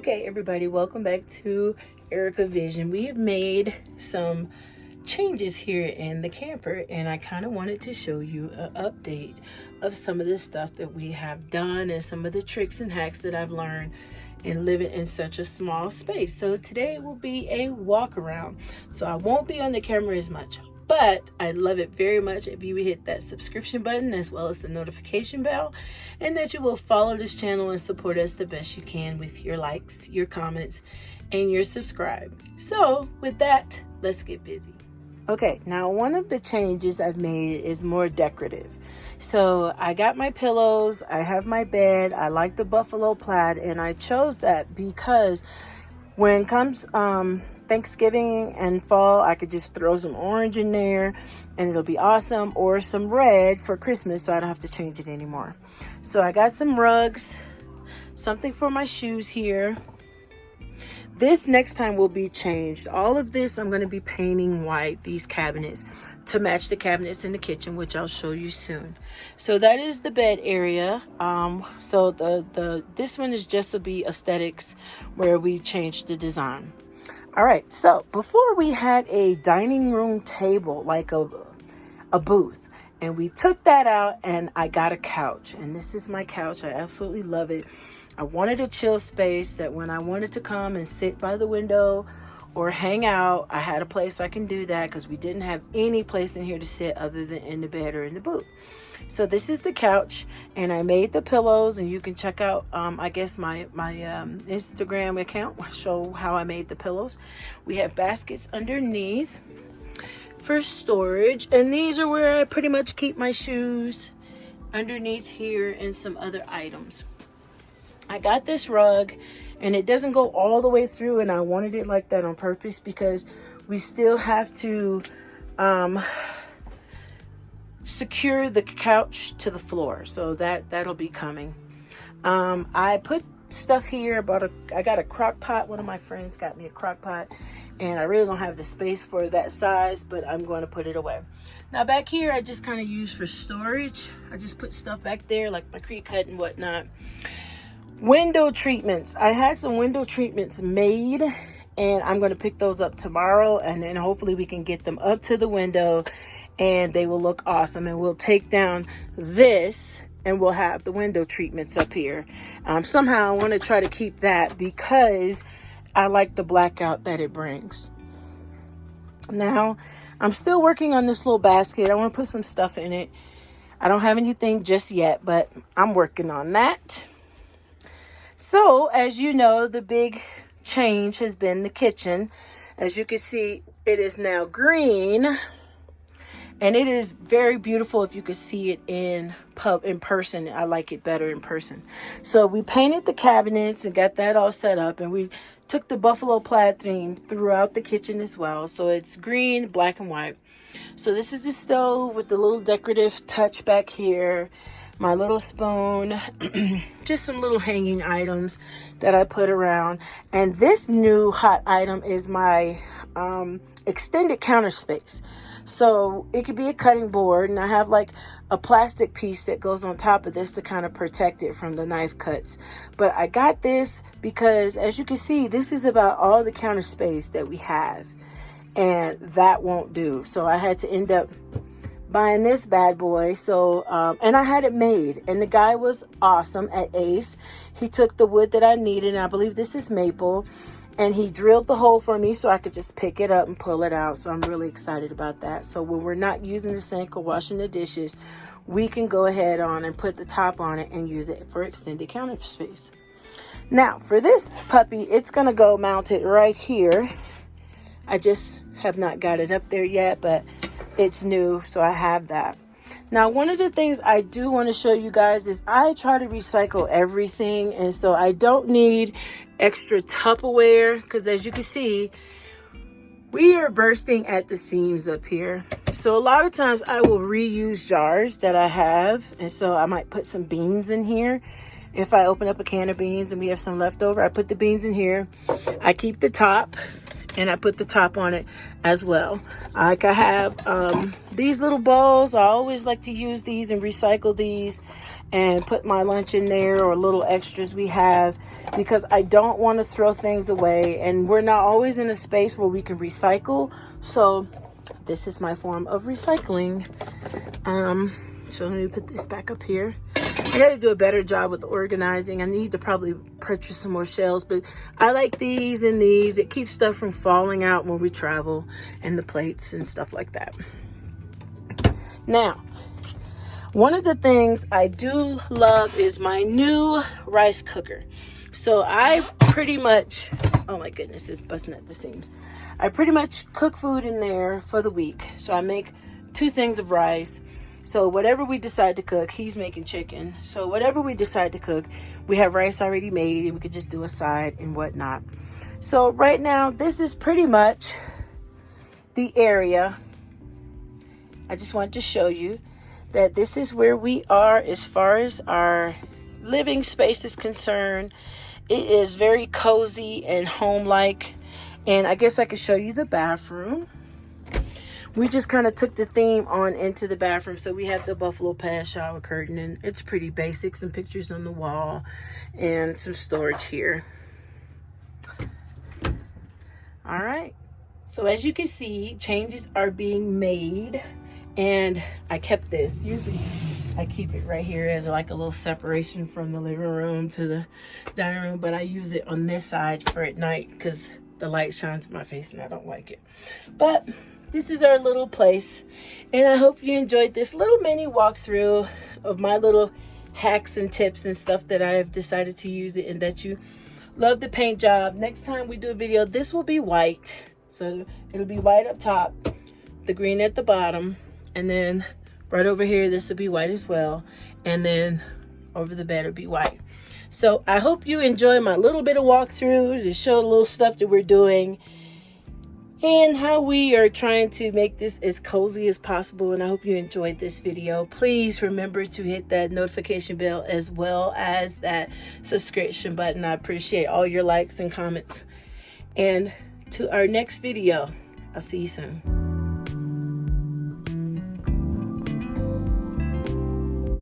Okay, everybody, welcome back to Erica Vision. We have made some changes here in the camper, and I kind of wanted to show you an update of some of the stuff that we have done and some of the tricks and hacks that I've learned in living in such a small space. So today will be a walk around. So I won't be on the camera as much, but I'd love it very much if you would hit that subscription button as well as the notification bell, and that you will follow this channel and support us the best you can with your likes, your comments, and your subscribe. So with that, let's get busy. Okay, now one of the changes I've made is more decorative. So I got my pillows, I have my bed, I like the buffalo plaid, and I chose that because when it comes Thanksgiving and fall, I could just throw some orange in there and it'll be awesome, or some red for Christmas so I don't have to change it anymore. So I got some rugs, something for my shoes here. This next time will be changed. All of this I'm going to be painting white, these cabinets, to match the cabinets in the kitchen, which I'll show you soon. So that is the bed area. So this one is just to be aesthetics, where we changed the design. All right, so before we had a dining room table, like a booth, and we took that out and I got a couch, and this is my couch. I absolutely love it. I wanted a chill space that when I wanted to come and sit by the window or hang out, I had a place I can do that, because we didn't have any place in here to sit other than in the bed or in the booth. So this is the couch, and I made the pillows, and you can check out I guess my Instagram account, show how I made the pillows. We have baskets underneath for storage, and these are where I pretty much keep my shoes, underneath here, and some other items. I got this rug, and it doesn't go all the way through, and I wanted it like that on purpose because we still have to secure the couch to the floor, so that'll be coming. I put stuff here. I got a crock pot. One of my friends got me a crock pot, and I really don't have the space for that size, but I'm going to put it away. Now back here, I just kind of use for storage. I just put stuff back there like my creek cut and whatnot. Window treatments. I had some window treatments made, and I'm going to pick those up tomorrow, and then hopefully we can get them up to the window and they will look awesome. And we'll take down this and we'll have the window treatments up here. Somehow I want to try to keep that because I like the blackout that it brings. Now I'm still working on this little basket. I want to put some stuff in it. I don't have anything just yet, but I'm working on that. So, as you know, the big change has been the kitchen. As you can see, it is now green, and it is very beautiful if you could see it in person. I like it better in person. So we painted the cabinets and got that all set up, and we took the buffalo plaid theme throughout the kitchen as well. So it's green, black, and white. So this is the stove with the little decorative touch back here. My little spoon, just some little hanging items that I put around. And this new hot item is my extended counter space. So it could be a cutting board, and I have like a plastic piece that goes on top of this to kind of protect it from the knife cuts. But I got this because, as you can see, this is about all the counter space that we have, and that won't do. So I had to end up buying this bad boy. So and I had it made, and the guy was awesome at Ace. He took the wood that I needed, and I believe this is maple, and he drilled the hole for me so I could just pick it up and pull it out. So I'm really excited about that. So when we're not using the sink or washing the dishes, we can go ahead on and put the top on it and use it for extended counter space. Now for this puppy, it's gonna go mounted right here. I just have not got it up there yet, but it's new, so I have that. Now, one of the things I do want to show you guys is I try to recycle everything, and so I don't need extra Tupperware, because as you can see, we are bursting at the seams up here. So a lot of times I will reuse jars that I have, and so I might put some beans in here. If I open up a can of beans and we have some left over, I put the beans in here. I keep the top, and I put the top on it as well. Like I have these little bowls. I always like to use these and recycle these and put my lunch in there or little extras we have, because I don't want to throw things away, and we're not always in a space where we can recycle. So this is my form of recycling. So let me put this back up here. I got to do a better job with the organizing. I need to probably purchase some more shelves, but I like these and these. It keeps stuff from falling out when we travel, and the plates and stuff like that. Now, one of the things I do love is my new rice cooker. So I pretty much, oh my goodness, it's busting at the seams. I pretty much cook food in there for the week. So I make 2 things of rice. So whatever we decide to cook, he's making chicken. So whatever we decide to cook, we have rice already made, and we could just do a side and whatnot. So right now, this is pretty much the area. I just wanted to show you that this is where we are as far as our living space is concerned. It is very cozy and home-like. And I guess I could show you the bathroom. We just kind of took the theme on into the bathroom. So we have the buffalo pad shower curtain, and it's pretty basic. Some pictures on the wall and some storage here. All right. So as you can see, changes are being made, and I kept this. Usually I keep it right here as like a little separation from the living room to the dining room, but I use it on this side for at night because the light shines in my face and I don't like it. But this is our little place, and I hope you enjoyed this little mini walkthrough of my little hacks and tips and stuff that I have decided to use it, and that you love the paint job. Next time we do a video, this will be white. So it'll be white up top, the green at the bottom, and then right over here, this will be white as well. And then over the bed will be white. So I hope you enjoy my little bit of walkthrough to show a little stuff that we're doing and how we are trying to make this as cozy as possible. And I hope you enjoyed this video. Please remember to hit that notification bell as well as that subscription button. I appreciate all your likes and comments. And to our next video, I'll see you soon.